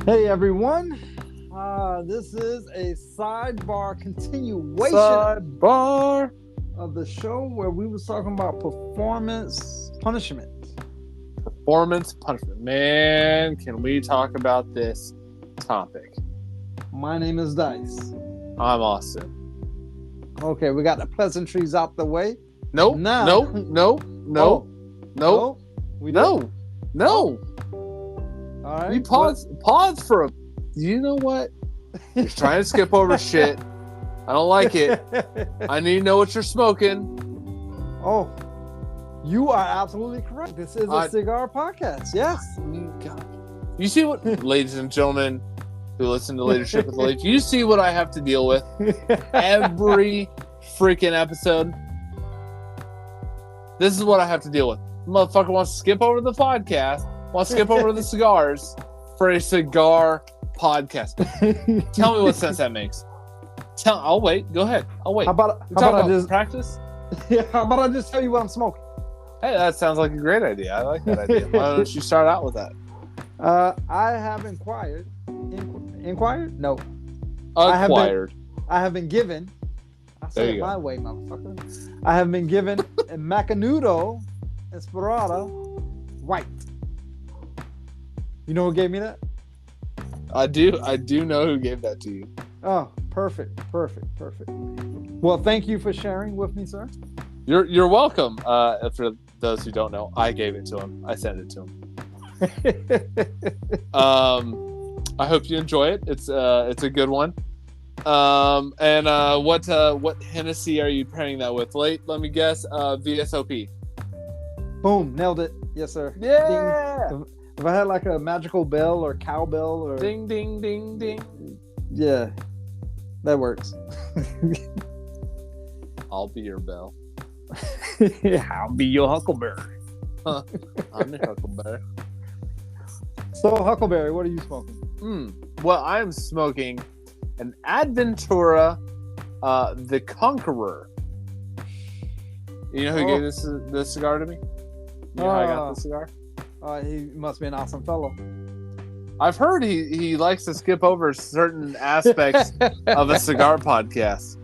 Hey everyone, this is a sidebar continuation SideBar. of the show where we was talking about performance punishment. Performance punishment. Man, can we talk about this topic? My name is Dice. I'm Austin. Okay, we got the pleasantries out the way. Nope. Now- Nope. Nope. Nope. Nope. We No. did? No. All right. You pause for a... You know what? You're trying to skip over shit. I don't like it. I need to know what you're smoking. Oh, you are absolutely correct. This is a cigar podcast. Yes. God. You see what... Ladies and gentlemen who listen to Leadership with the Ladies, you see what I have to deal with every freaking episode? This is what I have to deal with. Motherfucker wants to skip over the podcast, wants to skip over the cigars for a cigar podcast. Tell me what sense that makes. I'll wait. Go ahead. I'll wait. How about I just practice? Yeah, how about I just tell you what I'm smoking? Hey, that sounds like a great idea. I like that idea. Why don't you start out with that? I have inquired. No. Acquired. I have been given. I say it my way, motherfucker. I have been given a Macanudo Inspirado White. You know who gave me that? I do know who gave that to you. Oh, perfect. Well, thank you for sharing with me, sir. You're welcome. For those who don't know, I gave it to him. I sent it to him. I hope you enjoy it. It's a good one. What Hennessy are you pairing that with? Let me guess. VSOP. Boom, nailed it. Yes, sir. Yeah. Ding. If I had like a magical bell or cowbell or ding ding ding ding. Yeah, that works. I'll be your bell. I'll be your huckleberry. I'm your huckleberry. So, Huckleberry, what are you smoking? Well, I'm smoking an ADVentura, the Conqueror. You know who gave this cigar to me? You know how I got the cigar? He must be an awesome fellow. I've heard he likes to skip over certain aspects of a cigar podcast.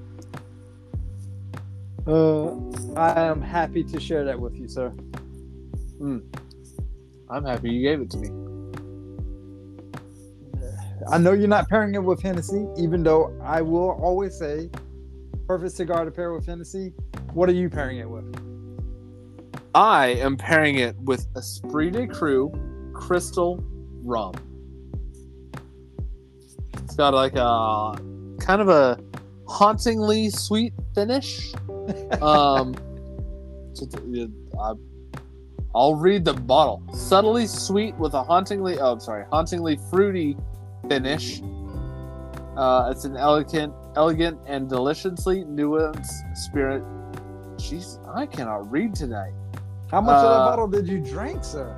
I am happy to share that with you, sir. I'm happy you gave it to me. I know you're not pairing it with Hennessy, even though I will always say perfect cigar to pair with Hennessy. What are you pairing it with? I am pairing it with Esprit de Cru Crystal Rum. It's got like a kind of a hauntingly sweet finish. I'll read the bottle. Subtly sweet with a hauntingly fruity finish. It's an elegant and deliciously nuanced spirit. Jeez, I cannot read tonight. How much of that bottle did you drink, sir?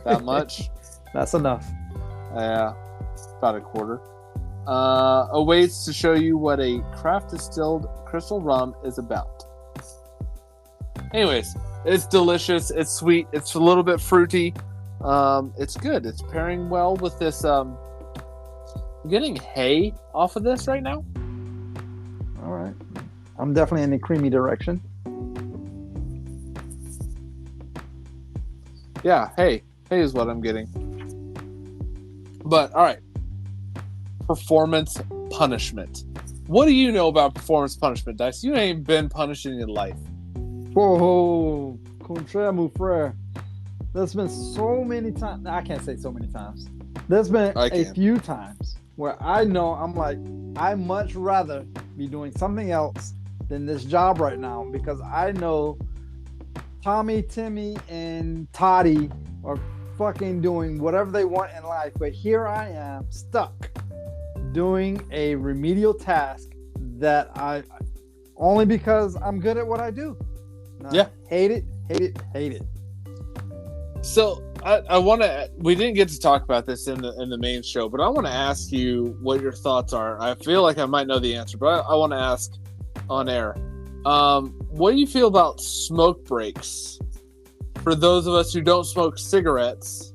That much? That's enough. Yeah, about a quarter. Awaits to show you what a craft distilled crystal rum is about. Anyways, it's delicious. It's sweet. It's a little bit fruity. It's good. It's pairing well with this. I'm getting hay off of this right now. All right. I'm definitely in the creamy direction. Yeah, hay is what I'm getting. But all right, performance punishment. What do you know about performance punishment, Dice? You ain't been punished in your life. Whoa, contraire, mon frère. There's been so many times. I can't say so many times. There's been a few times where I know I'm like, I much rather be doing something else than this job right now, because I know Tommy, Timmy, and Toddy are fucking doing whatever they want in life, but here I am stuck doing a remedial task that I only because I'm good at what I do. Yeah, hate it. So I want to. We didn't get to talk about this in the main show, but I want to ask you what your thoughts are. I feel like I might know the answer, but I want to ask on air. What do you feel about smoke breaks for those of us who don't smoke cigarettes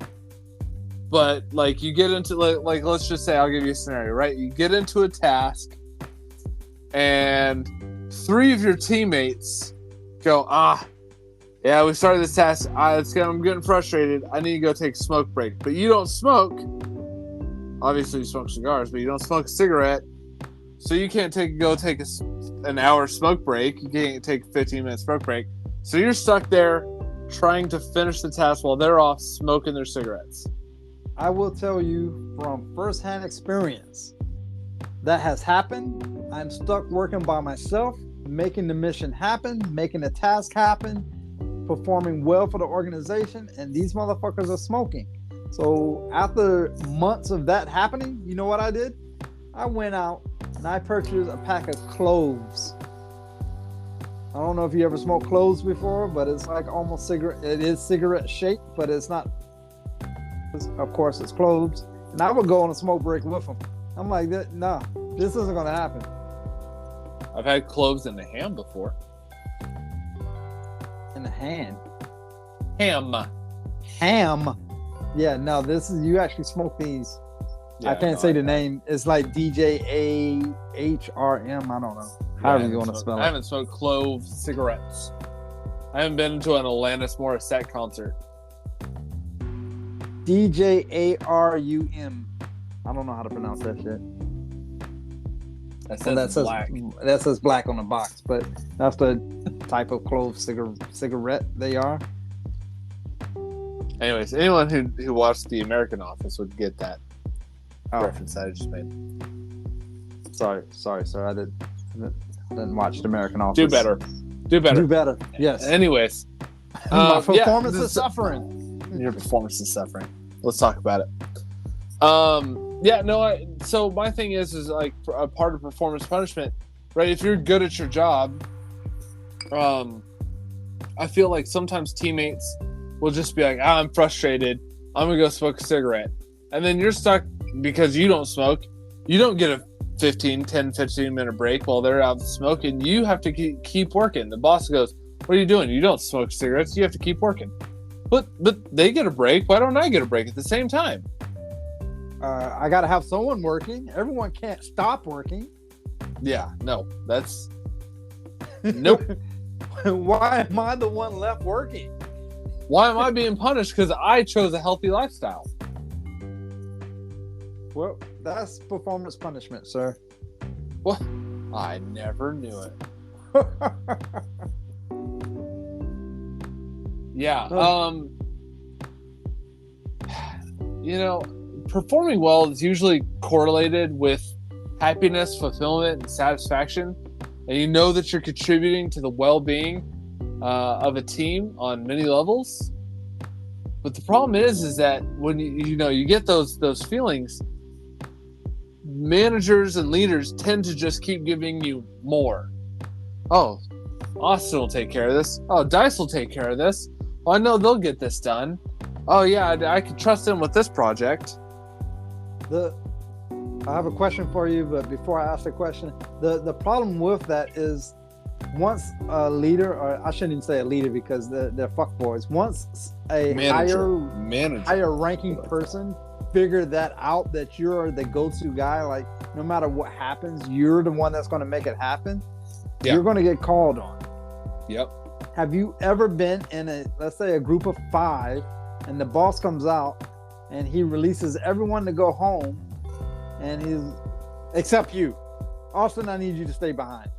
But like you get into like let's just say I'll give you a scenario, right? You get into a task, and 3 of your teammates go, yeah, we started this task. I'm getting frustrated. I need to go take a smoke break. But you don't smoke. Obviously, you smoke cigars, but you don't smoke a cigarette. So you can't go take an hour smoke break. You can't take a 15-minute smoke break. So you're stuck there trying to finish the task while they're off smoking their cigarettes. I will tell you from firsthand experience that has happened. I'm stuck working by myself, making the mission happen, making the task happen, performing well for the organization, and these motherfuckers are smoking. So after months of that happening, you know what I did? I went out and I purchased a pack of cloves. I don't know if you ever smoked cloves before, but it's like almost cigarette. It is cigarette shaped, but it's not. Of course, it's cloves. And I would go on a smoke break with them. I'm like, nah, this isn't going to happen. I've had cloves in the ham before. In the hand? Ham. Yeah, no, this is, you actually smoke these. Yeah, I can't say the name. It's like DJAHRM. I don't know. However you want to spell it. I haven't smoked clove cigarettes. I haven't been to an Alanis Morissette concert. DJARUM. I don't know how to pronounce that shit. That says black. That says black on the box, but that's the type of clove cigarette they are. Anyways, anyone who watched The American Office would get that reference that I just made. Sorry, sir. I didn't watch The American Office. Do better. Yes. Anyways, my performance is suffering. Your performance is suffering. Let's talk about it. So my thing is like a part of performance punishment, right? If you're good at your job, I feel like sometimes teammates will just be like, I'm frustrated. I'm going to go smoke a cigarette. And then you're stuck because you don't smoke. You don't get a 15 minute break while they're out smoking. You have to keep working. The boss goes, what are you doing? You don't smoke cigarettes. You have to keep working. But they get a break. Why don't I get a break at the same time? I got to have someone working. Everyone can't stop working. Yeah, no, that's... Nope. Why am I the one left working? Why am I being punished? Because I chose a healthy lifestyle. Well, that's performance punishment, sir. What? I never knew it. Yeah. Performing well is usually correlated with happiness, fulfillment, and satisfaction. And you know that you're contributing to the well-being of a team on many levels. But the problem is that when you get those feelings, managers and leaders tend to just keep giving you more. Oh, Austin will take care of this. Oh, Dice will take care of this. Oh, I know they'll get this done. Oh yeah, I can trust them with this project. I have a question for you, but before I ask the question, the problem with that is once a leader, or I shouldn't even say a leader because they're fuckboys. Once a higher ranking person figure that out, that you're the go-to guy, like no matter what happens, you're the one that's going to make it happen. Yep. You're going to get called on. Yep. Have you ever been in let's say a group of 5 and the boss comes out and he releases everyone to go home and except you. Austin, I need you to stay behind.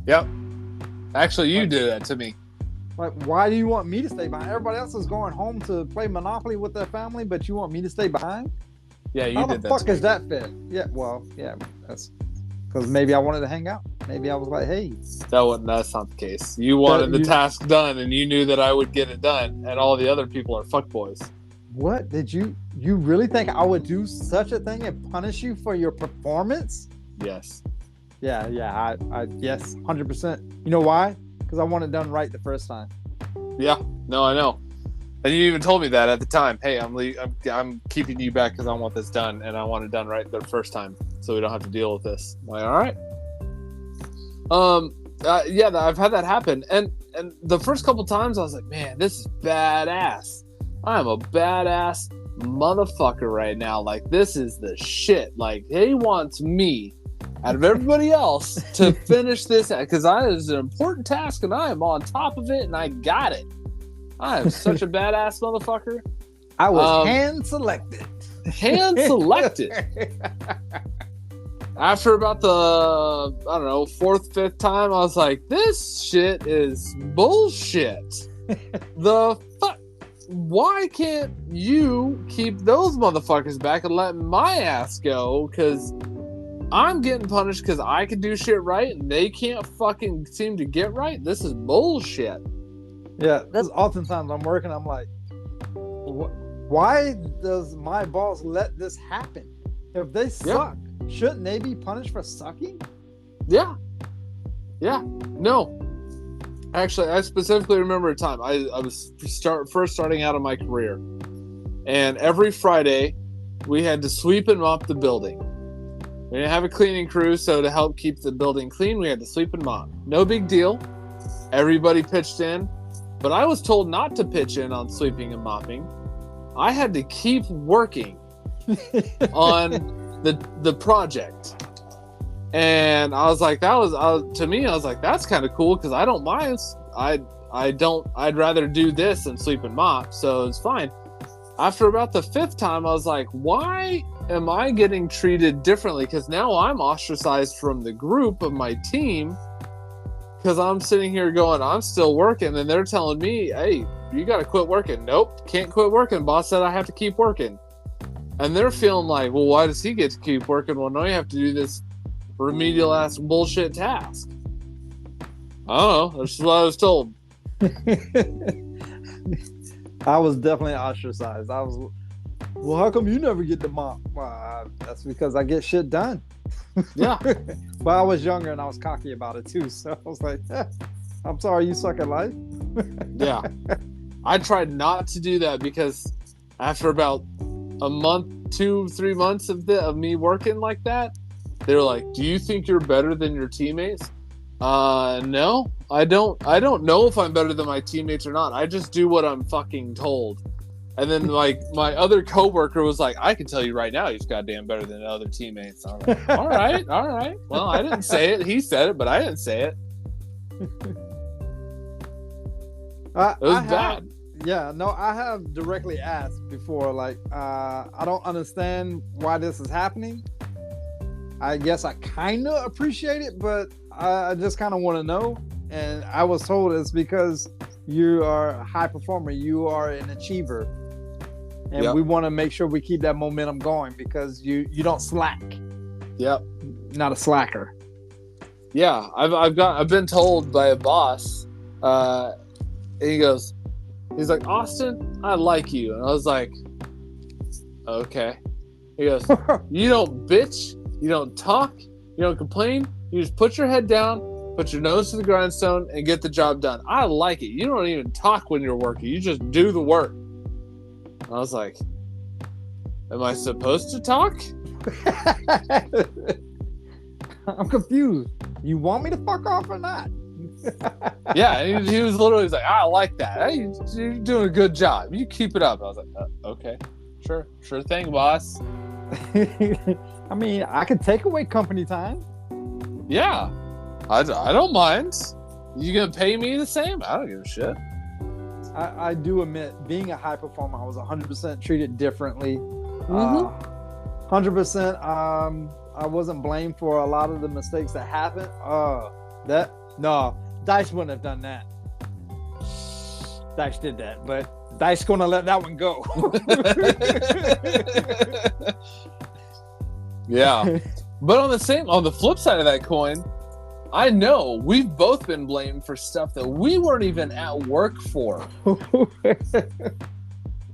Yep. Actually, you did that to me. Like, why do you want me to stay behind? Everybody else is going home to play Monopoly with their family, but you want me to stay behind? Yeah, you did that. How the fuck is that fair? Yeah, well, yeah, that's because maybe I wanted to hang out. Maybe I was like, hey. That's not the case. You wanted the task done, and you knew that I would get it done, and all the other people are fuckboys. What? Did you really think I would do such a thing and punish you for your performance? Yes. Yeah, I yes, 100%. You know why? Because I want it done right the first time. Yeah, no, I know. And you even told me that at the time. Hey, I'm keeping you back because I want this done, and I want it done right the first time, so we don't have to deal with this. I'm like, all right. Yeah, I've had that happen, and the first couple times I was like, man, this is badass. I am a badass motherfucker right now. Like, this is the shit. Like, he wants me out of everybody else to finish this because it's an important task and I am on top of it and I got it. I am such a badass motherfucker. I was hand selected. Hand selected. After about the, I don't know, 4th, 5th time, I was like, this shit is bullshit. The fuck? Why can't you keep those motherfuckers back and let my ass go? Because I'm getting punished because I can do shit right and they can't fucking seem to get right? This is bullshit. Yeah, that's oftentimes I'm working, I'm like, why does my boss let this happen? If they suck, shouldn't they be punished for sucking? Yeah. No. Actually, I specifically remember a time I was first starting out in my career, and every Friday we had to sweep and mop the building. We didn't have a cleaning crew, so to help keep the building clean, we had to sweep and mop. No big deal. Everybody pitched in, but I was told not to pitch in on sweeping and mopping. I had to keep working on the project. And I was like, to me, I was like, that's kind of cool because I don't mind. I'd rather do this than sweep and mop, so it's fine. After about the 5th time, I was like, why am I getting treated differently? Because now I'm ostracized from the group of my team because I'm sitting here going, I'm still working, and they're telling me, hey, you got to quit working. Nope, can't quit working. Boss said I have to keep working. And they're feeling like, well, why does he get to keep working? Well, no, you have to do this remedial ass bullshit task. I don't know. That's what I was told. I was definitely ostracized. Well, how come you never get the mop? Well, that's because I get shit done. Yeah. But I was younger and I was cocky about it too. So I was like, I'm sorry, you suck at life. Yeah. I tried not to do that because after about a month, 2-3 months of me working like that, they were like, do you think you're better than your teammates? No, I don't know if I'm better than my teammates or not. I just do what I'm fucking told. And then like my other coworker was like, I can tell you right now he's goddamn better than the other teammates. I'm like, all right. Well, I didn't say it. He said it, but I didn't say it. It was bad. Yeah, no, I have directly asked before, like, I don't understand why this is happening. I guess I kind of appreciate it, but I just kind of want to know. And I was told it's because you are a high performer. You are an achiever. And we want to make sure we keep that momentum going because you don't slack. Yep. Not a slacker. Yeah, I've been told by a boss, he's like, Austin, I like you. And I was like, okay. He goes, you don't bitch, you don't talk, you don't complain, you just put your head down, put your nose to the grindstone, and get the job done. I like it. You don't even talk when you're working. You just do the work. I was like, am I supposed to talk? I'm confused. You want me to fuck off or not? Yeah, he was literally like, I like that. Hey, you're doing a good job. You keep it up. I was like, okay, sure thing, boss. I mean, I could take away company time. Yeah, I don't mind. You gonna pay me the same? I don't give a shit. I do admit, being a high performer, I was 100% treated differently. 100%. I wasn't blamed for a lot of the mistakes that happened. Dice wouldn't have done that. Dice did that, but Dice gonna let that one go. Yeah, but on the flip side of that coin, I know we've both been blamed for stuff that we weren't even at work for.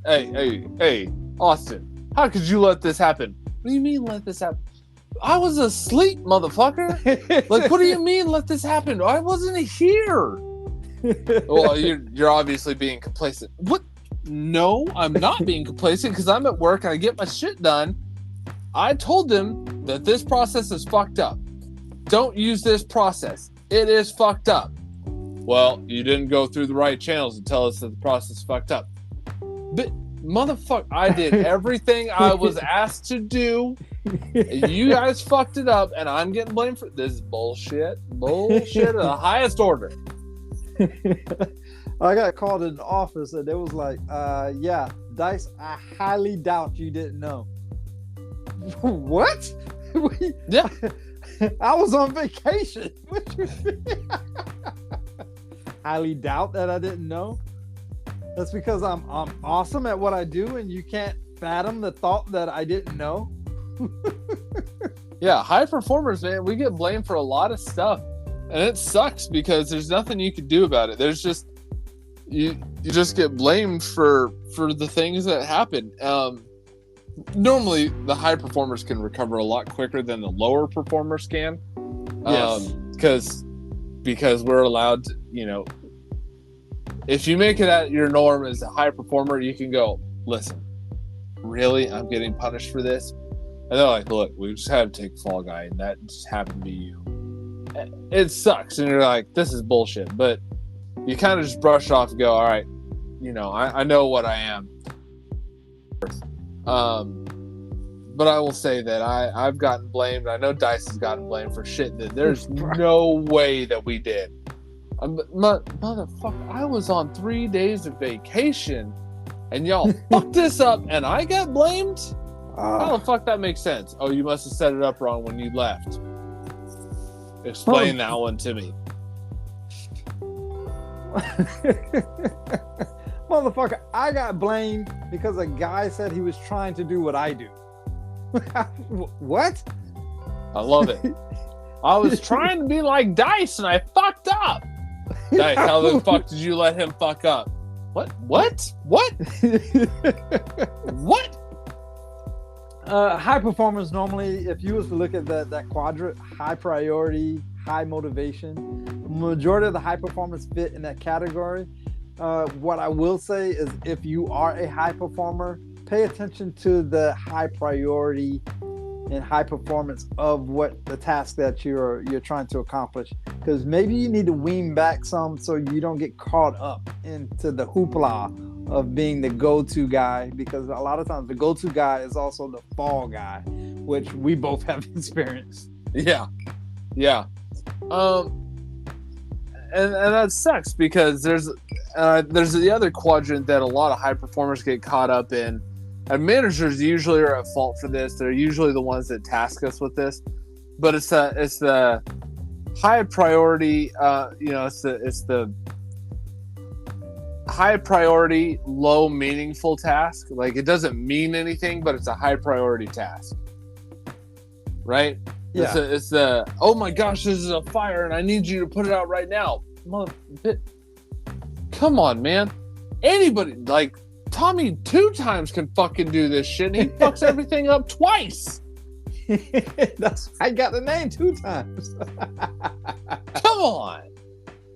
Hey, Austin, how could you let this happen? What do you mean let this happen? I was asleep, motherfucker. Like, what do you mean let this happen? I wasn't here. Well, you're obviously being complacent. What? No, I'm not being complacent because I'm at work and I get my shit done. I told them that this process is fucked up. Don't use this process. It is fucked up. Well, you didn't go through the right channels and tell us that the process is fucked up. But motherfucker, I did everything I was asked to do. You guys fucked it up, and I'm getting blamed for this bullshit. Bullshit of the highest order. I got called in the office, and it was like, yeah, Dice, I highly doubt you didn't know. What? Yeah. I was on vacation. Highly doubt that I didn't know. That's because I'm awesome at what I do, and you can't fathom the thought that I didn't know. Yeah, high performers, man, we get blamed for a lot of stuff, and it sucks because there's nothing you can do about it. There's just you just get blamed for the things that happen. Normally, the high performers can recover a lot quicker than the lower performers can. Yes. Because we're allowed to, you know, if you make it at your norm as a high performer, you can go, listen, really? I'm getting punished for this? And they're like, look, we just had to take Fall Guy, and that just happened to be you. It sucks. And you're like, this is bullshit. But you kind of just brush off and go, all right, you know, I know what I am. But I will say that I've gotten blamed. I know Dice has gotten blamed for shit that there's no way that we did. Motherfucker, I was on 3 days of vacation, and y'all fucked this up, and I got blamed? How the fuck that makes sense? Oh, you must have set it up wrong when you left. Explain that one to me. Motherfucker, I got blamed because a guy said he was trying to do what I do. What? I love it. I was trying to be like Dice, and I fucked up. Dice, how the fuck did you let him fuck up? What? What? High performers normally, if you was to look at that quadrant, high priority, high motivation, majority of the high performers fit in that category. What I will say is, if you are a high performer, pay attention to the high priority and high performance of what the task that you're trying to accomplish, because maybe you need to wean back some so you don't get caught up into the hoopla of being the go-to guy, because a lot of times the go-to guy is also the fall guy, which we both have experienced. Yeah and that sucks, because there's the other quadrant that a lot of high performers get caught up in. And managers usually are at fault for this. They're usually the ones that task us with this. But it's the high priority. It's the high priority, low meaningful task. Like, it doesn't mean anything, but it's a high priority task, right? Yeah. It's the oh my gosh, this is a fire, and I need you to put it out right now. Come on, man. Anybody, like, Tommy 2 times can fucking do this shit, and he fucks everything up twice. I got the name 2 times. Come on.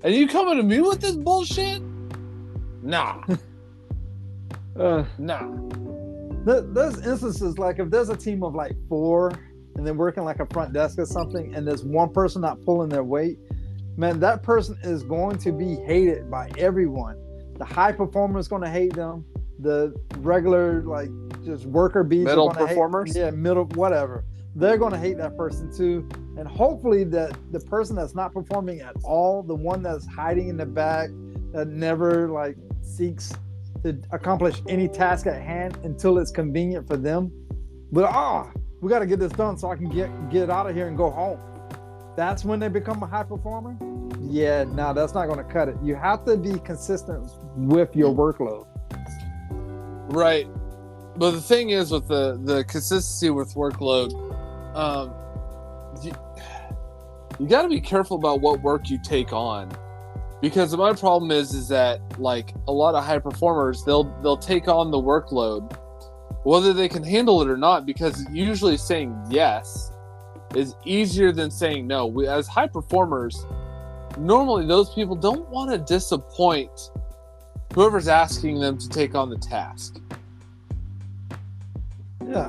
And you coming to me with this bullshit? Nah. Nah. There's instances, like, if there's a team of like 4 and they're working like a front desk or something, and there's one person not pulling their weight, man, that person is going to be hated by everyone. The high performer is going to hate them. The regular, like, just worker bees, middle performers, middle, whatever, they're going to hate that person too. And hopefully that the person that's not performing at all, the one that's hiding in the back, that never like seeks to accomplish any task at hand until it's convenient for them, but we got to get this done so I can get out of here and go home. That's when they become a high performer. Yeah, no, that's not going to cut it. You have to be consistent with your workload. Right. But the thing is, with the consistency with workload, you got to be careful about what work you take on, because my problem is that, like, a lot of high performers, they'll take on the workload whether they can handle it or not, because usually saying yes is easier than saying no. As high performers, normally those people don't want to disappoint whoever's asking them to take on the task. Yeah.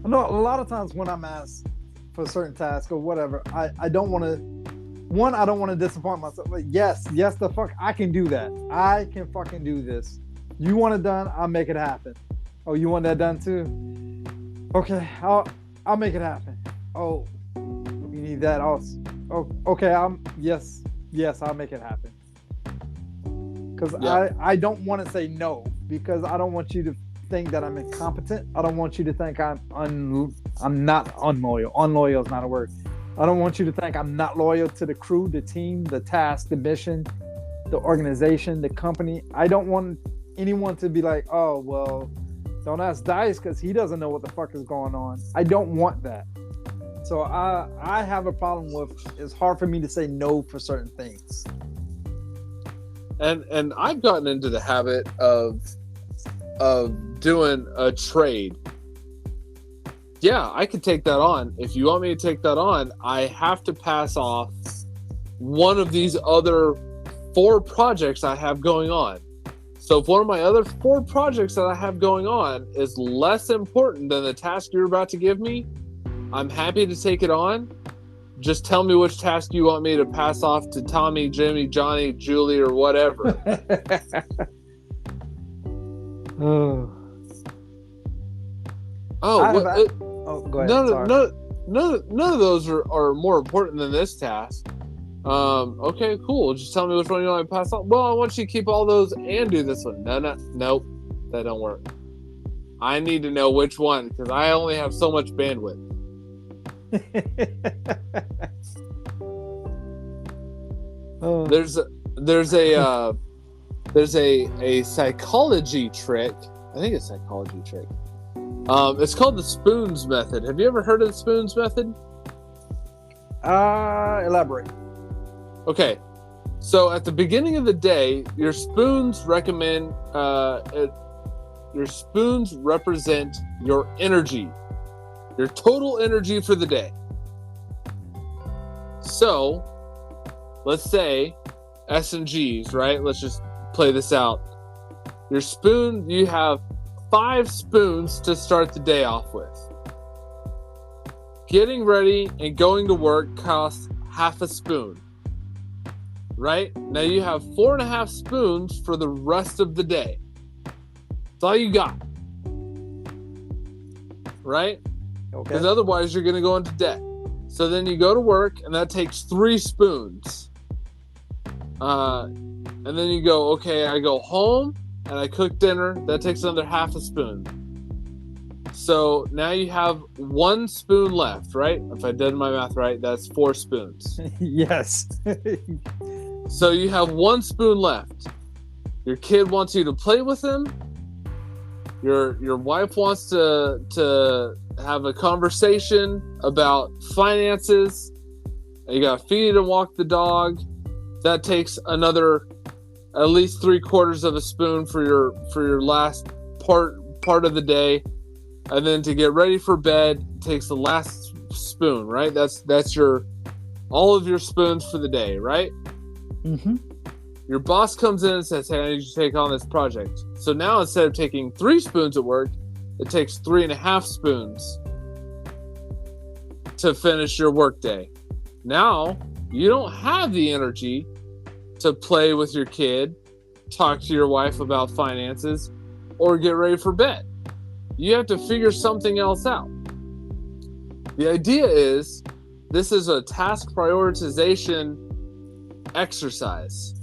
I know a lot of times when I'm asked for a certain task or whatever, I don't want to, I don't want to disappoint myself. Like, yes, the fuck, I can do that. I can fucking do this. You want it done, I'll make it happen. Oh, you want that done too? Okay, I'll make it happen. Oh, you need that also. Oh, okay, yes, I'll make it happen. Because I don't want to say no, because I don't want you to think that I'm incompetent. I don't want you to think I'm not unloyal. Unloyal is not a word. I don't want you to think I'm not loyal to the crew, the team, the task, the mission, the organization, the company. I don't want anyone to be like, oh, well, don't ask Dice because he doesn't know what the fuck is going on. I don't want that. So I have a problem with, it's hard for me to say no for certain things. And I've gotten into the habit of doing a trade. Yeah, I could take that on. If you want me to take that on, I have to pass off one of these other 4 projects I have going on. So if one of my other 4 projects that I have going on is less important than the task you're about to give me, I'm happy to take it on. Just tell me which task you want me to pass off to Tommy, Jimmy, Johnny, Julie, or whatever. Go ahead. None of those are more important than this task. Okay, cool. Just tell me which one you want to pass on. Well, I want you to keep all those and do this one. Nope. That don't work. I need to know which one because I only have so much bandwidth. There's a psychology trick. I think it's a psychology trick. It's called the spoons method. Have you ever heard of the spoons method? Elaborate. Okay, so at the beginning of the day, your spoons represent your energy, your total energy for the day. So, let's say S&Gs, right? Let's just play this out. Your spoon, you have 5 spoons to start the day off with. Getting ready and going to work costs half a spoon. Right? Now you have 4.5 spoons for the rest of the day. That's all you got. Right? Okay. Because otherwise you're going to go into debt. So then you go to work and that takes 3 spoons. And then you go, okay, I go home and I cook dinner. That takes another half a spoon. So now you have 1 spoon left, right? If I did my math right, that's 4 spoons. Yes. So you have 1 spoon left. Your kid wants you to play with him. Your wife wants to have a conversation about finances. You got to feed and walk the dog. That takes another at least 3/4 of a spoon for your last part of the day. And then to get ready for bed takes the last spoon, right? That's your all of your spoons for the day, right? Mm-hmm. Your boss comes in and says, hey, I need you to take on this project. So now instead of taking 3 spoons at work, it takes 3.5 spoons to finish your work day. Now, you don't have the energy to play with your kid, talk to your wife about finances, or get ready for bed. You have to figure something else out. The idea is, this is a task prioritization exercise.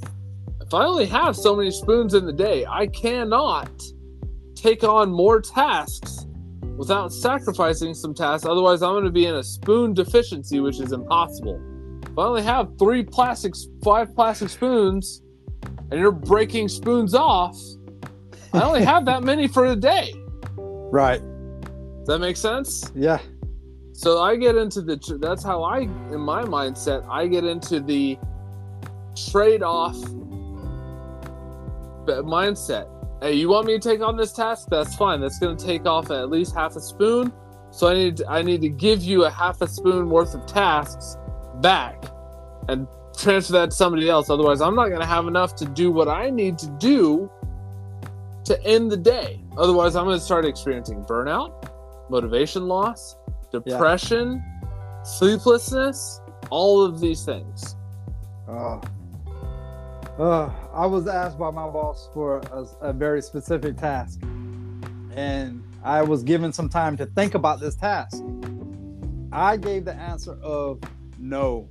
If I only have so many spoons in the day, I cannot take on more tasks without sacrificing some tasks. Otherwise, I'm going to be in a spoon deficiency, which is impossible. If I only have 5 plastic spoons, and you're breaking spoons off, I only have that many for the day. Right. Does that make sense? Yeah. So I get into that's how in my mindset, I get into the trade-off mindset. Hey, you want me to take on this task? That's fine. That's going to take off at least half a spoon. So I need to give you a half a spoon worth of tasks back and transfer that to somebody else. Otherwise, I'm not going to have enough to do what I need to do to end the day. Otherwise, I'm going to start experiencing burnout, motivation loss, depression, sleeplessness, all of these things. I was asked by my boss for a very specific task, and I was given some time to think about this task. I gave the answer of no.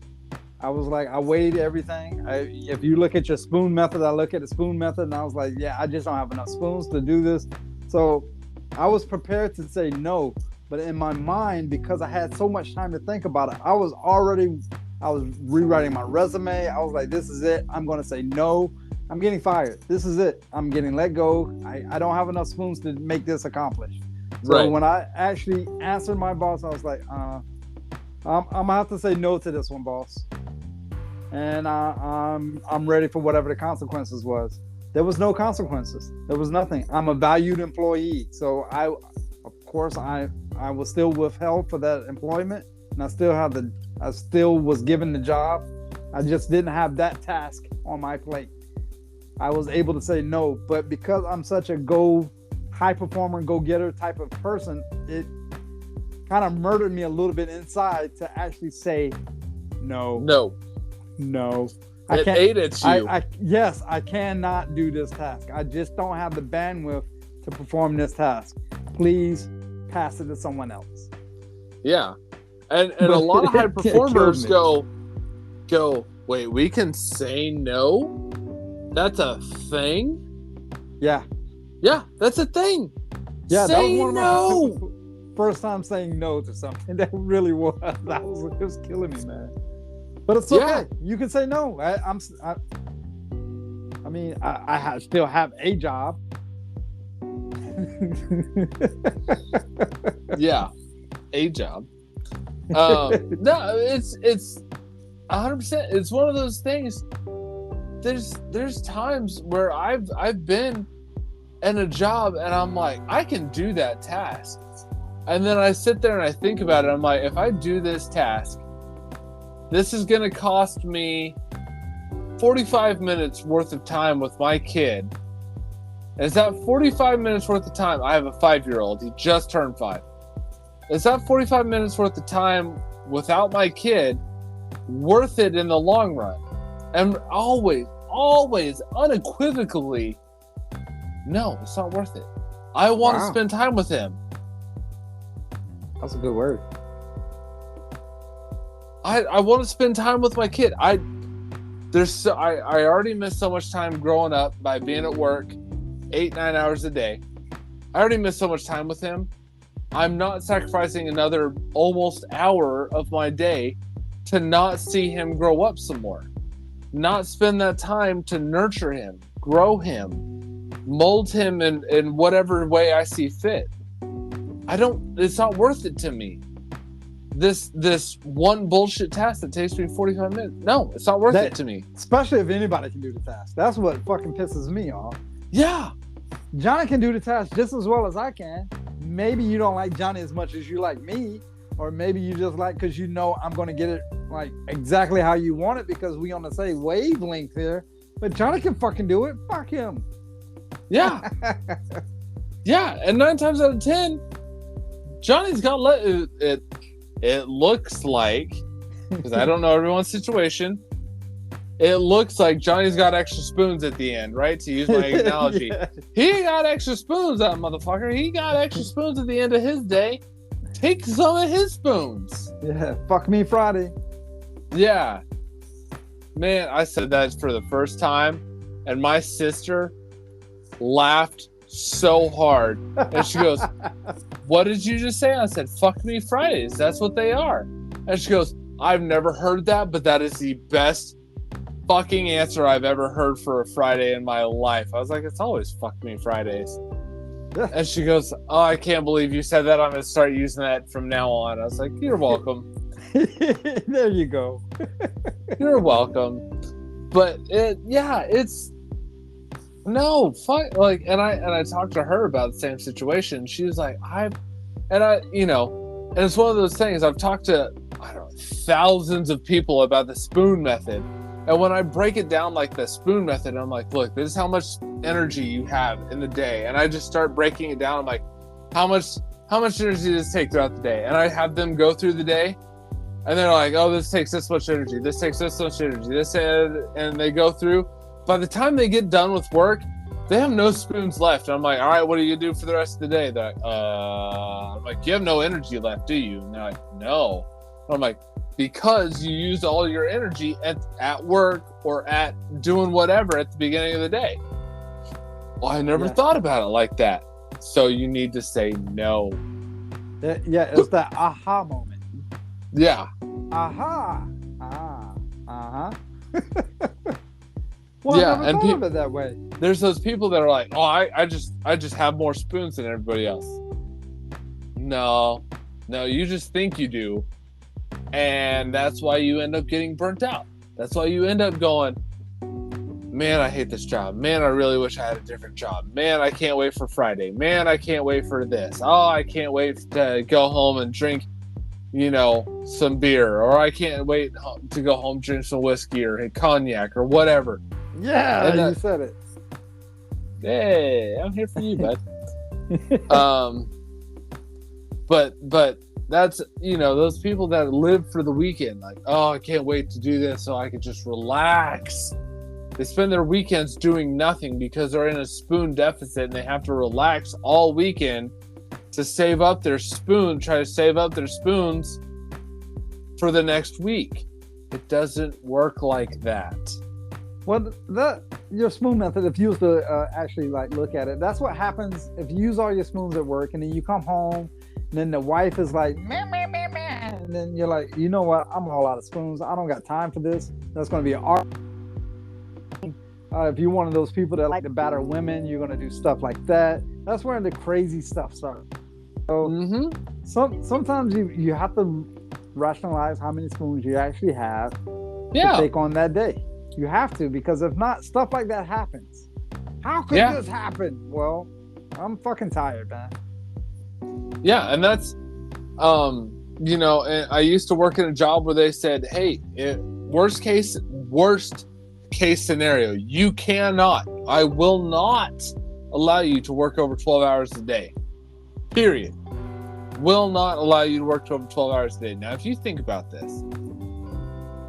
I was like, I weighed everything. If you look at your spoon method, I look at the spoon method, and I was like, yeah, I just don't have enough spoons to do this. So I was prepared to say no, but in my mind, because I had so much time to think about it, I was rewriting my resume. I was like, this is it. I'm going to say no. I'm getting fired. This is it. I'm getting let go. I don't have enough spoons to make this accomplished. So when I actually answered my boss, I was like, I'm gonna have to say no to this one, boss. And I'm ready for whatever the consequences was. There was no consequences. There was nothing. I'm a valued employee, so I was still withheld for that employment, and I still was given the job. I just didn't have that task on my plate. I was able to say no, but because I'm such a high performer, go-getter type of person, it kind of murdered me a little bit inside to actually say no. It ate at you. Yes, I cannot do this task. I just don't have the bandwidth to perform this task. Please pass it to someone else. Yeah. And a lot of high performers go, wait, we can say no? That's a thing? Yeah. Yeah, that's a thing. Yeah, say that was one no. of my first time saying no to something. That really was. It was killing me, man. But it's okay. Yeah. You can say no. I still have a job. Yeah, a job. No, it's 100%. It's one of those things. There's times where I've been in a job and I'm like, I can do that task, and then I sit there and I think about it. I'm like, if I do this task, this is going to cost me 45 minutes worth of time with my kid. Is that 45 minutes worth of time? I have a 5-year-old. He just turned 5. Is that 45 minutes worth of time without my kid worth it in the long run? And always, unequivocally, no, it's not worth it. I want to spend time with him. That's a good word. I want to spend time with my kid. I already missed so much time growing up by being at work 8-9 hours a day. I already missed so much time with him. I'm not sacrificing another almost hour of my day to not see him grow up some more. Not spend that time to nurture him, grow him, mold him in whatever way I see fit. It's not worth it to me. This one bullshit task that takes me 45 minutes. No, it's not worth it to me. Especially if anybody can do the task. That's what fucking pisses me off. Yeah. Johnny can do the task just as well as I can. Maybe you don't like Johnny as much as you like me, or maybe you just like because you know I'm going to get it like exactly how you want it because we on the same wavelength here. But Johnny can fucking do it. Fuck him. Yeah. Yeah, and 9 times out of 10, Johnny's got it looks like, because I don't know everyone's situation, it looks like Johnny's got extra spoons at the end, right? To use my analogy. Yeah. He got extra spoons, that motherfucker. He got extra spoons at the end of his day. Take some of his spoons. Yeah, fuck me Friday. Yeah. Man, I said that for the first time, and my sister laughed so hard. And she goes, what did you just say? I said, fuck me Fridays. That's what they are. And she goes, I've never heard that, but that is the best fucking answer I've ever heard for a Friday in my life. I was like, it's always fuck me Fridays. Yeah. And she goes, oh, I can't believe you said that. I'm going to start using that from now on. I was like, you're welcome. There you go. You're welcome. But it's no, fuck, like, and I talked to her about the same situation. She was like, and it's one of those things. I've talked to, thousands of people about the spoon method. And when I break it down like the spoon method, I'm like, look, this is how much energy you have in the day. And I just start breaking it down. I'm like, how much energy does this take throughout the day? And I have them go through the day. And they're like, oh, this takes this much energy. This takes this much energy. And they go through. by the time they get done with work, they have no spoons left. And I'm like, all right, what are you going to do for the rest of the day? They're like, I'm like, you have no energy left, do you? And they're like, no. And I'm like, because you used all your energy at work or at doing whatever at the beginning of the day. Well, I never thought about it like that. So you need to say no. Yeah, it's that aha moment. Yeah. Aha. Well, yeah, I never thought of it that way. There's those people that are like, oh, I just have more spoons than everybody else. No, you just think you do. And that's why you end up getting burnt out. That's why you end up going, man, I hate this job. Man, I really wish I had a different job. Man, I can't wait for Friday. Man, I can't wait for this. Oh, I can't wait to go home and drink, some beer. Or I can't wait to go home, drink some whiskey or cognac or whatever. Yeah, you said it. Hey, I'm here for you, bud. But that's, those people that live for the weekend, like, oh, I can't wait to do this so I can just relax. They spend their weekends doing nothing because they're in a spoon deficit and they have to relax all weekend to save up their spoons for the next week. It doesn't work like that. Well, your spoon method, if you was to actually look at it, that's what happens if you use all your spoons at work and then you come home and then the wife is like, meh, meh, meh, meh. And then you're like, you know what? I'm all out of spoons. I don't got time for this. That's going to be an art. If you're one of those people that like to batter women, you're going to do stuff like that. That's where the crazy stuff starts. So sometimes you have to rationalize how many spoons you actually have to take on that day. You have to, because if not, stuff like that happens. How could this happen? Well, I'm fucking tired, man. Yeah, and that's, I used to work in a job where they said, hey, worst case scenario, I will not allow you to work over 12 hours a day. Period. Will not allow you to work over 12 hours a day. Now, if you think about this,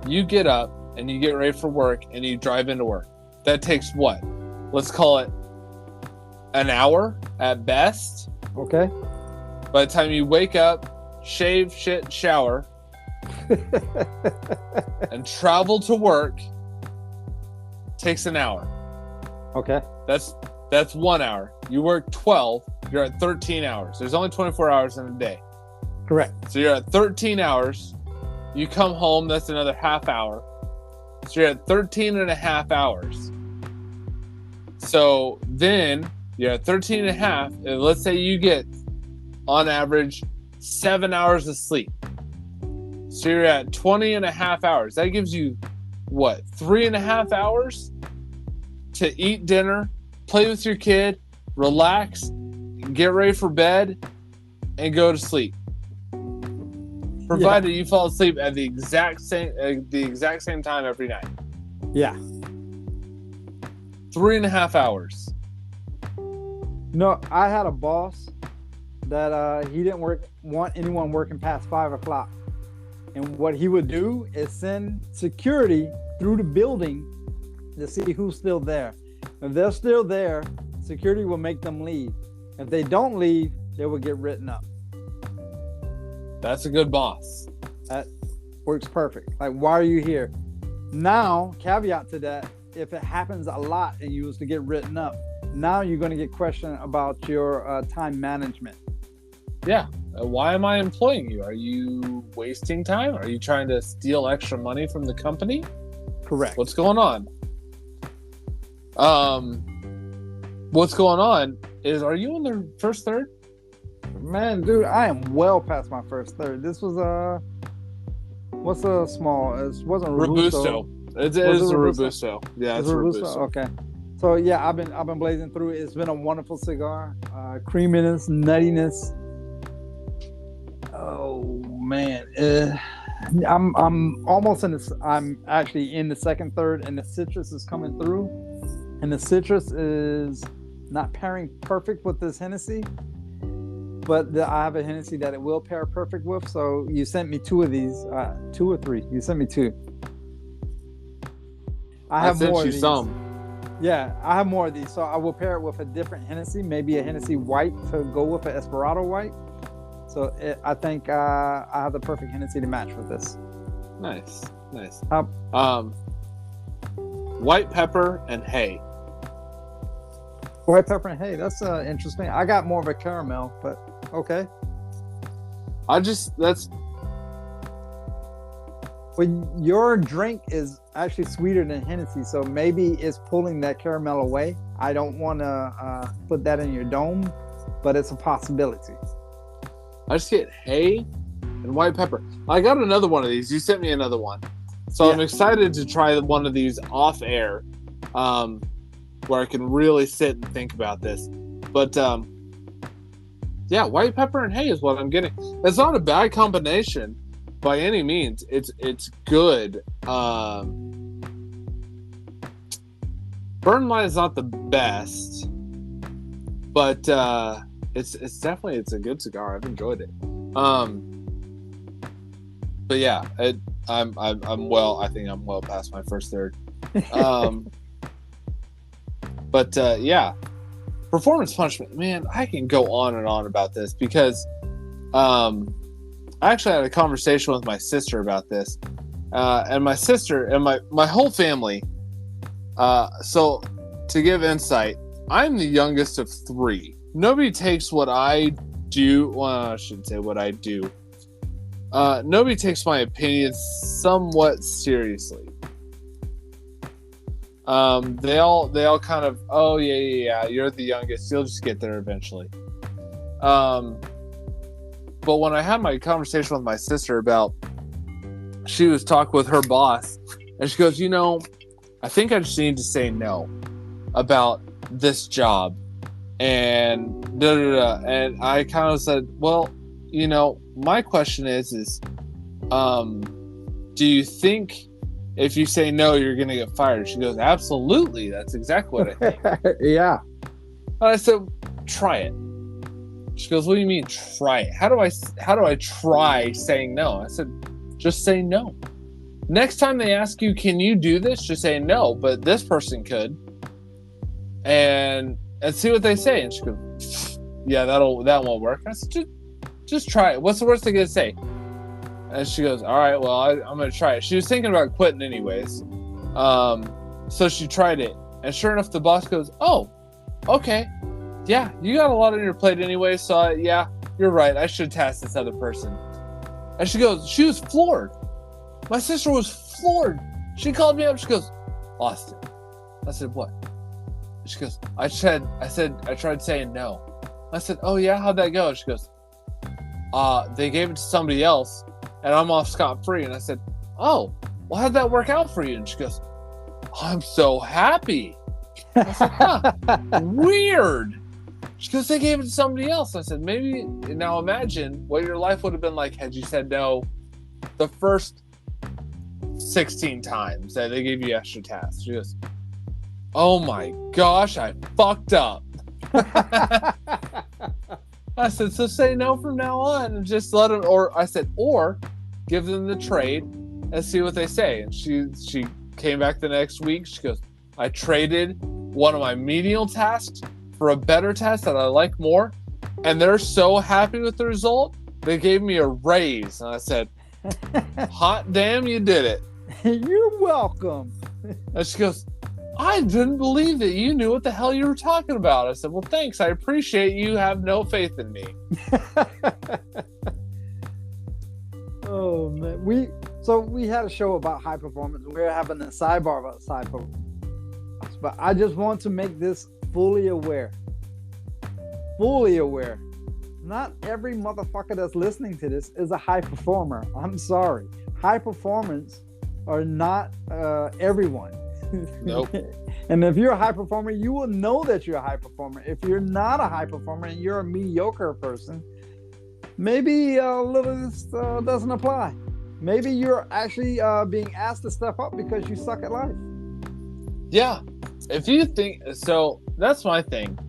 you get up and you get ready for work and you drive into work. That takes what? Let's call it an hour at best. Okay. By the time you wake up, shave, shit, shower, and travel to work, takes an hour. Okay. That's 1 hour. You work 12, you're at 13 hours. There's only 24 hours in a day. Correct. So you're at 13 hours. You come home, that's another half hour. So you're at 13 and a half hours. So then you're at 13 and a half. And let's say you get, on average, 7 hours of sleep. So you're at 20 and a half hours. That gives you, 3.5 hours to eat dinner, play with your kid, relax, get ready for bed, and go to sleep. Provided you fall asleep at the exact same time every night. Yeah. 3.5 hours. No, I had a boss that he didn't want anyone working past 5 o'clock. And what he would do is send security through the building to see who's still there. If they're still there, security will make them leave. If they don't leave, they will get written up. That's a good boss. That works perfect. Like, why are you here? Now, caveat to that, if it happens a lot and you was to get written up, now you're going to get questioned about your time management. Yeah. Why am I employing you? Are you wasting time? Are you trying to steal extra money from the company? Correct. What's going on? What's going on is, are you in the first third? Man, dude, I am well past my first third. This was what's a small? It wasn't Robusto. It is a Robusto. Yeah, it's a Robusto. Okay. So yeah, I've been blazing through it. It's been a wonderful cigar. Creaminess, nuttiness. Oh man, I'm almost in this. I'm actually in the second third, and the citrus is coming through, and the citrus is not pairing perfect with this Hennessy. But I have a Hennessy that it will pair perfect with. So you sent me 2 of these, 2 or 3. You sent me 2. I have sent more you of these. some. Yeah, I have more of these, so I will pair it with a different Hennessy, maybe a Hennessy White to go with an Inspirado White. So I think I have the perfect Hennessy to match with this. Nice. White pepper and hay. White pepper and hay. That's interesting. I got more of a caramel, but okay. Well, your drink is actually sweeter than Hennessy, so maybe it's pulling that caramel away. I don't want to put that in your dome, but it's a possibility. I just get hay and white pepper. I got another one of these. You sent me another one. So yeah. I'm excited to try one of these off air, where I can really sit and think about this. But yeah, white pepper and hay is what I'm getting. It's not a bad combination by any means. It's good. Burn light is not the best, but it's definitely a good cigar. I've enjoyed it. But yeah, I'm well. I think I'm well past my first third. But yeah, performance punishment. Man, I can go on and on about this because I actually had a conversation with my sister about this, and my sister and my whole family. So to give insight, I'm the youngest of three. Nobody takes what I do. Well, I shouldn't say what I do. Nobody takes my opinions somewhat seriously. They all kind of, oh yeah, you're the youngest. You'll just get there eventually. But when I had my conversation with my sister about, she was talking with her boss, and she goes, I think I just need to say no about this job, and and I kind of said, well, my question is, do you think if you say no, you're going to get fired? She goes, absolutely. That's exactly what I think. Yeah. And I said, try it. She goes, what do you mean try it? How do I try saying no? I said, just say no. Next time they ask you, can you do this? Just say no, but this person could. And see what they say. And she goes, yeah, that won't work. I said, just try it. What's the worst they're going to say? And she goes, all right, well, I'm going to try it. She was thinking about quitting anyways. So she tried it. And sure enough, the boss goes, oh, okay. Yeah, you got a lot on your plate anyway. So yeah, you're right. I should task this other person. And she was floored. My sister was floored. She called me up. She goes, Austin. I said, what? She goes, I tried saying no. I said, oh yeah, how'd that go? She goes, they gave it to somebody else and I'm off scot-free. And I said, oh, well, how'd that work out for you? And she goes, I'm so happy. I said, huh, weird. She goes, they gave it to somebody else. I said, maybe, now imagine what your life would have been like had you said no the first 16 times that they gave you extra tasks. She goes, oh my gosh, I fucked up. I said, so say no from now on and just let them, or give them the trade and see what they say. And she came back the next week. She goes, I traded one of my menial tasks for a better task that I like more, and they're so happy with the result, they gave me a raise. And I said, hot damn, you did it. You're welcome. And she goes, I didn't believe that you knew what the hell you were talking about. I said, well, thanks. I appreciate you have no faith in me. Oh, man. We had a show about high performance. We're having a sidebar about side performance. But I just want to make this fully aware. Not every motherfucker that's listening to this is a high performer. I'm sorry. High performance are not everyone. Nope. And if you're a high performer, you will know that you're a high performer. If you're not a high performer and you're a mediocre person, maybe a little of this doesn't apply. Maybe you're actually being asked to step up because you suck at life. Yeah. If you think so, that's my thing.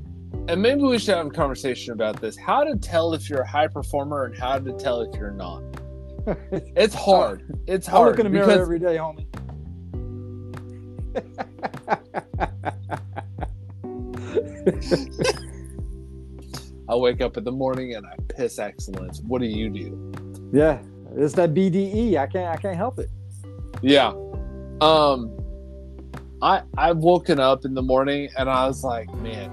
And maybe we should have a conversation about this. How to tell if you're a high performer and how to tell if you're not. It's hard. It's hard. I look in the mirror every day, homie. I wake up in the morning and I piss excellence. What do you do? Yeah, it's that BDE. I can't help it. Yeah. I've woken up in the morning and I was like, man,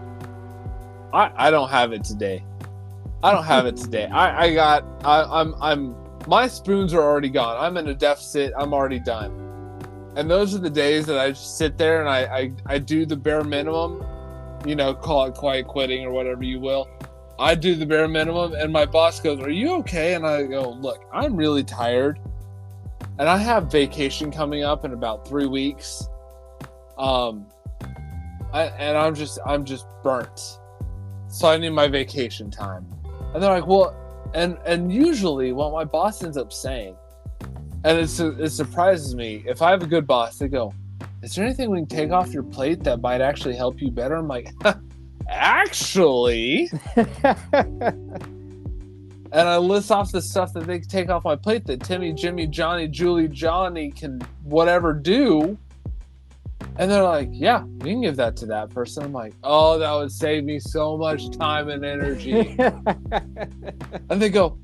I don't have it today. I don't have it today. I'm my spoons are already gone. I'm in a deficit. I'm already done. And those are the days that I just sit there and I do the bare minimum, call it quiet quitting or whatever you will. I do the bare minimum and my boss goes, "Are you okay?" And I go, "Look, I'm really tired. And I have vacation coming up in about 3 weeks. I'm just burnt. So I need my vacation time." And they're like, "Well," and usually what my boss ends up saying, and it surprises me, if I have a good boss, they go, "Is there anything we can take off your plate that might actually help you better?" I'm like, actually. And I list off the stuff that they can take off my plate that Timmy, Jimmy, Johnny, Julie, Johnny can whatever do. And they're like, "Yeah, we can give that to that person." I'm like, "Oh, that would save me so much time and energy." And they go,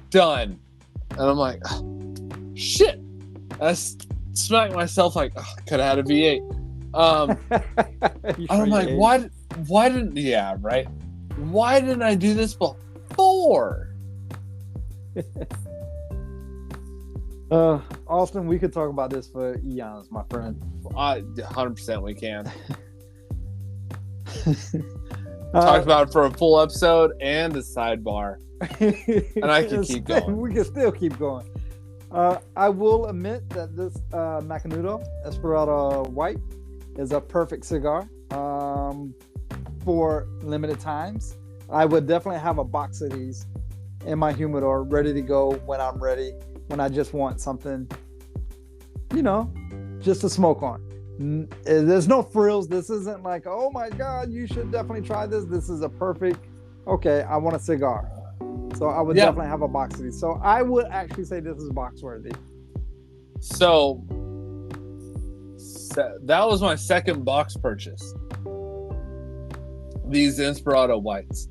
"Done." And I'm like, oh, shit. And I smack myself like, oh, I could have had a V8. And I'm like, why didn't I do this before? Austin, we could talk about this for eons, my friend. 100% we can. Talked about it for a full episode and a sidebar. And I can keep going. We can still keep going. I will admit that this Macanudo Inspirado White is a perfect cigar for limited times. I would definitely have a box of these in my humidor ready to go when I'm ready, when I just want something, just to smoke on. There's no frills. This isn't like, "Oh my God, you should definitely try this." This is a perfect, okay, I want a cigar. So I would definitely have a box of these. So I would actually say this is box worthy. So that was my second box purchase. These Inspirado Whites.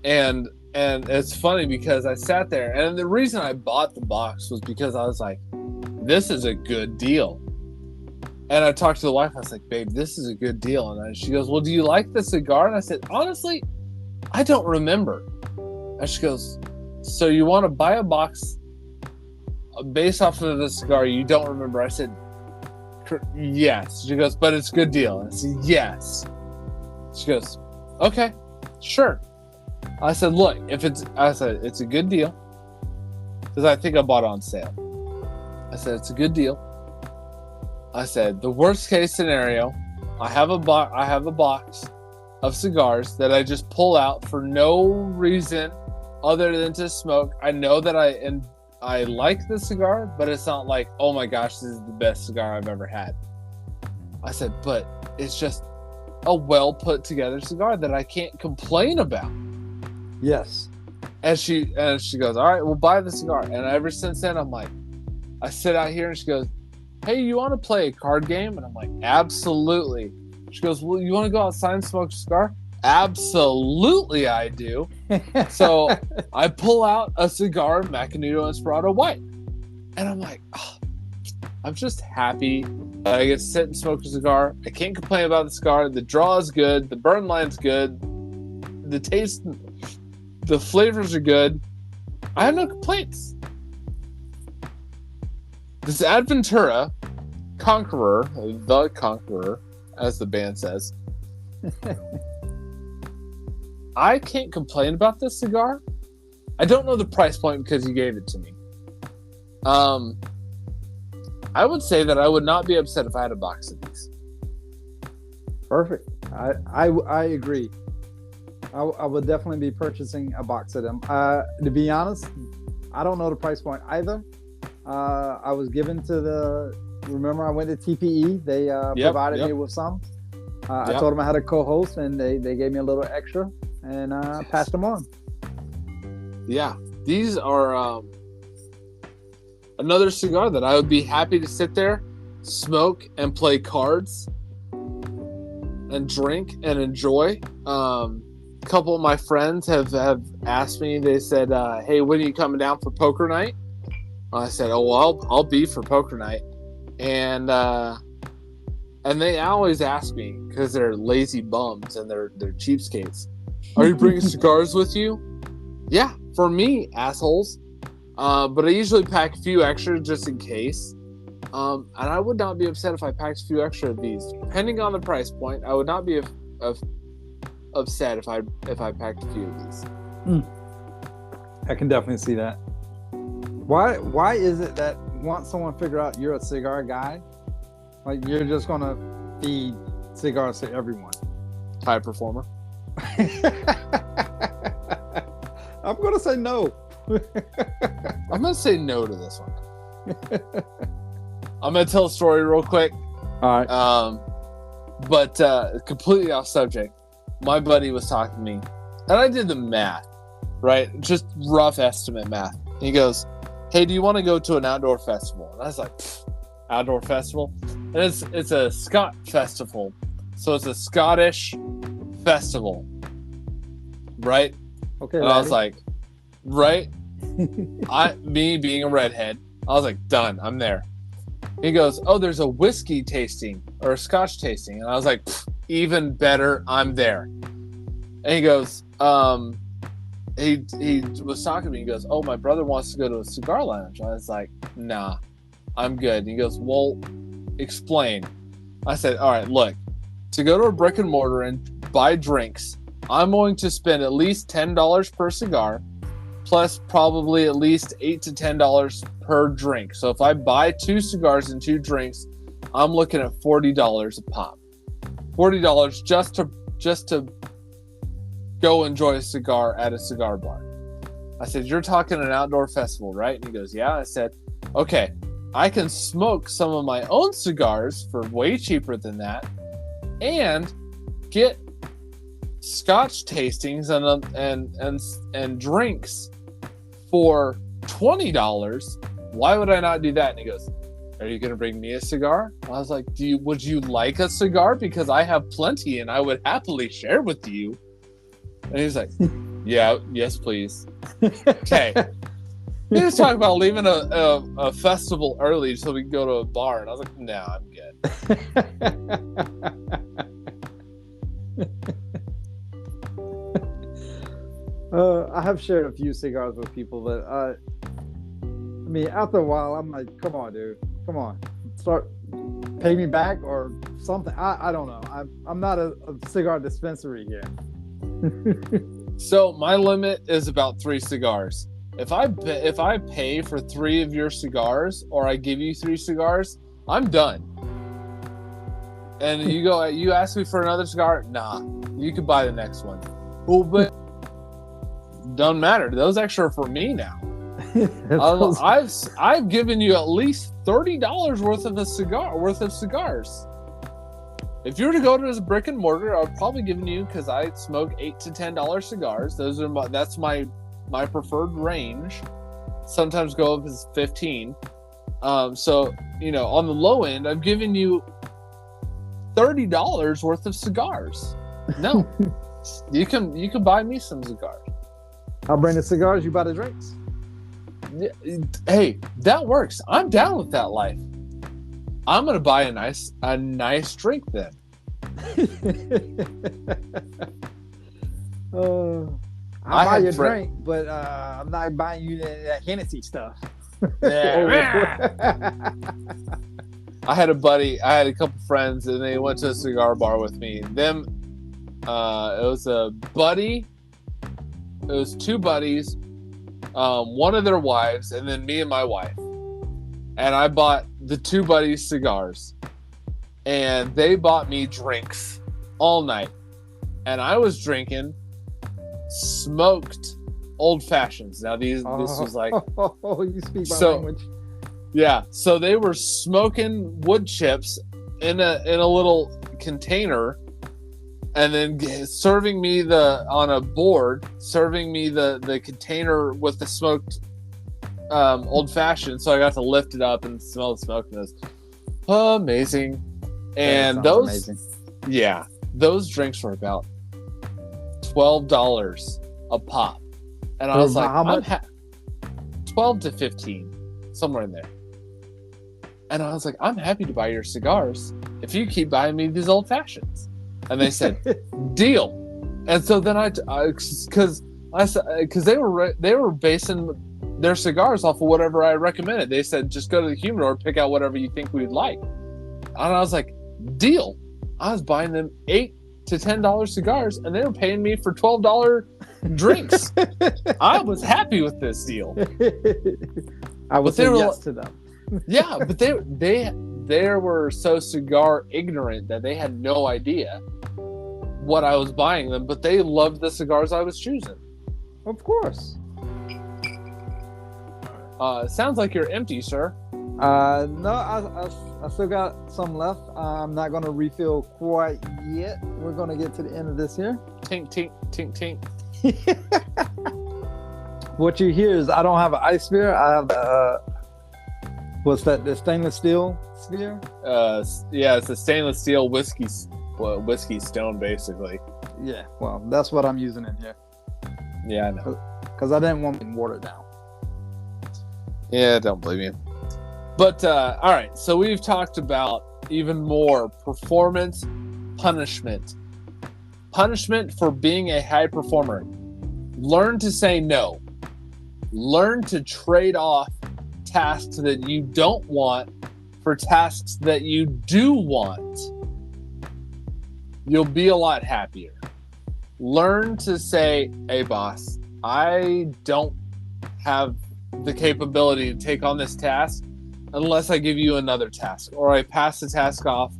And it's funny because I sat there, and the reason I bought the box was because I was like, this is a good deal. And I talked to the wife. I was like, "Babe, this is a good deal." And she goes, "Well, do you like the cigar?" And I said, "Honestly, I don't remember." And she goes, "So you want to buy a box based off of the cigar you don't remember?" I said, "Yes." She goes, "But it's a good deal." And I said, "Yes." She goes, "Okay, sure." I said, "Look, it's a good deal." Because I think I bought it on sale. I said, "It's a good deal." I said, "The worst case scenario, I have a box of cigars that I just pull out for no reason other than to smoke. I know that I like the cigar, but it's not like, oh my gosh, this is the best cigar I've ever had." I said, "But it's just a well put together cigar that I can't complain about." Yes. And she goes, "All right, we'll buy the cigar." And ever since then, I'm like, I sit out here and she goes, "Hey, you want to play a card game?" And I'm like, "Absolutely." She goes, "Well, you want to go outside and smoke a cigar?" "Absolutely, I do." So I pull out a cigar, Macanudo Inspirado White. And I'm like, oh, I'm just happy that I get to sit and smoke a cigar. I can't complain about the cigar. The draw is good. The burn line's good. The taste, the flavors are good. I have no complaints. This ADVentura Conqueror, the Conqueror, as the band says. I can't complain about this cigar. I don't know the price point because you gave it to me. I would say that I would not be upset if I had a box of these. Perfect. I agree. I would definitely be purchasing a box of them. To be honest, I don't know the price point either. I was given to remember I went to TPE. They provided me with some. I told them I had a co-host, and they gave me a little extra, and passed them on. Yeah, these are another cigar that I would be happy to sit there, smoke, and play cards. and drink and enjoy. A couple of my friends have asked me. They said, "Hey, when are you coming down for poker night?" I said, "Oh, well, I'll be for poker night," and they always ask me because they're lazy bums and they're cheapskates. Are you bringing cigars with you? Yeah, for me, assholes. But I usually pack a few extra just in case. And I would not be upset if I packed a few extra of these, depending on the price point. I would not be upset if I packed a few of these. I can definitely see that. Why is it that once someone figure out you're a cigar guy, like you're just gonna feed cigars to everyone? High performer. I'm gonna say no. I'm gonna say no to this one. I'm gonna tell a story real quick. All right. But completely off subject. My buddy was talking to me, and I did the math, right? Just rough estimate math. And he goes, "Hey, do you want to go to an outdoor festival?" And I was like, "Outdoor festival?" And it's a Scot festival, so it's a Scottish festival, right? Okay. And I was like, right? Me being a redhead, I was like, done. I'm there. He goes, "Oh, there's a whiskey tasting or a Scotch tasting," and I was like, even better. I'm there. And he goes, he was talking to me. He goes, "Oh, my brother wants to go to a cigar lounge." I was like, "Nah, I'm good." And he goes, "Well, explain." I said, "All right, look, to go to a brick and mortar and buy drinks, I'm going to spend at least $10 per cigar, plus probably at least $8 to $10 per drink. So if I buy 2 cigars and 2 drinks, I'm looking at $40 a pop. $40 just to go enjoy a cigar at a cigar bar." I said, "You're talking an outdoor festival, right?" And he goes, "Yeah." I said, "Okay, I can smoke some of my own cigars for way cheaper than that, and get Scotch tastings and drinks for $20. Why would I not do that?" And he goes, "Are you going to bring me a cigar?" I was like, would you like a cigar? Because I have plenty and I would happily share with you. And he's like, yes, please. Okay. He was talking about leaving a festival early so we can go to a bar. And I was like, no, I'm good. I have shared a few cigars with people that I mean, after a while, I'm like, come on, dude. Come on. Pay me back or something. I don't know. I'm not a cigar dispensary here. So my limit is about 3 cigars. If I pay for 3 of your cigars, or I give you 3 cigars, I'm done. And you ask me for another cigar? Nah, you can buy the next one. Well, but doesn't matter. Those extra are for me now. I've given you at least $30 worth of cigars. If you were to go to a brick and mortar, I would probably give you, because I smoke $8 to $10 cigars. That's my preferred range. Sometimes go up as 15. So on the low end, I've given you $30 worth of cigars. No, you can buy me some cigars. I'll bring the cigars. You buy the drinks. Hey, that works. I'm down with that life. I'm gonna buy a nice drink then. I'll buy your drink, but I'm not buying you that Hennessy stuff. I had a couple friends, and they went to a cigar bar with me. It was a buddy. It was 2 buddies, one of their wives, and then me and my wife. And I bought the 2 buddies cigars, and they bought me drinks all night. And I was drinking smoked old fashions. Now this was like, you speak my language. Yeah, so they were smoking wood chips in a little container, and then serving me on a board, serving me the container with the smoked old fashioned. So I got to lift it up and smell the smoke. And it was amazing. And those, amazing. Yeah, those drinks were about $12 a pop. And I was like, how much? 12 to 15, somewhere in there. And I was like, I'm happy to buy your cigars if you keep buying me these old fashions. And they said, deal. And so then because they were basing their cigars off of whatever I recommended. They said, just go to the humidor, pick out whatever you think we'd like. And I was like, deal. I was buying them $8 to $10 cigars, and they were paying me for $12 drinks. I was happy with this deal. I would say yes to them. Yeah, but they were so cigar ignorant that they had no idea what I was buying them, but they loved the cigars I was choosing. Of course. Sounds like you're empty, sir. No, I still got some left. I'm not going to refill quite yet. We're going to get to the end of this here. Tink, tink, tink, tink. What you hear is I don't have an ice sphere. I have what's that? The stainless steel sphere? Yeah, it's a stainless steel whiskey stone, basically. Yeah, well, that's what I'm using in here. Yeah, I know. Because I didn't want to water it down. Yeah, don't blame you. But, all right, so we've talked about even more performance punishment. Punishment for being a high performer. Learn to say no. Learn to trade off tasks that you don't want for tasks that you do want. You'll be a lot happier. Learn to say, hey, boss, I don't have the capability to take on this task unless I give you another task or I pass the task off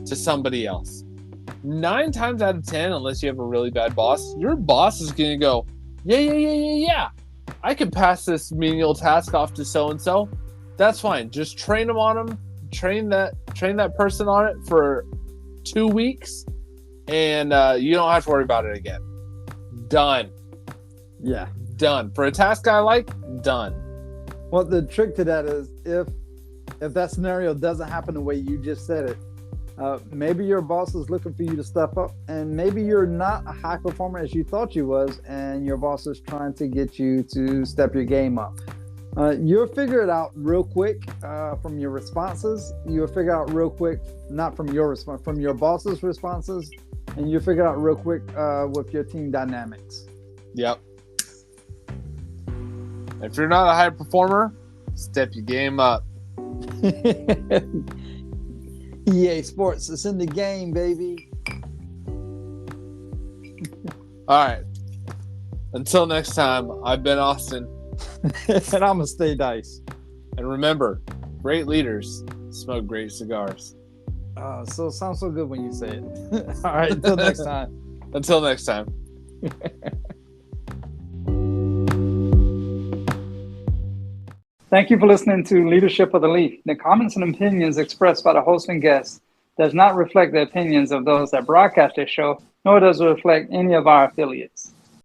to somebody else. 9 times out of 10, unless you have a really bad boss, your boss is going to go, yeah. I can pass this menial task off to so-and-so. That's fine. Just train them on them. Train that person on it for 2 weeks, and you don't have to worry about it again. Done. Yeah. Done. For a task I like, done. Well, the trick to that is if that scenario doesn't happen the way you just said it, maybe your boss is looking for you to step up, and maybe you're not a high performer as you thought you was, and your boss is trying to get you to step your game up. You'll figure it out real quick from your responses. You'll figure out real quick, not from your response, from your boss's responses, and you'll figure out real quick with your team dynamics. Yep. If you're not a high performer, step your game up. EA Sports, it's in the game, baby. All right. Until next time, I've been Austin. And I'm going to stay Dice. And remember, great leaders smoke great cigars. So it sounds so good when you say it. All right, until next time. Until next time. Thank you for listening to Leadership of the Leaf. The comments and opinions expressed by the host and guests does not reflect the opinions of those that broadcast this show, nor does it reflect any of our affiliates.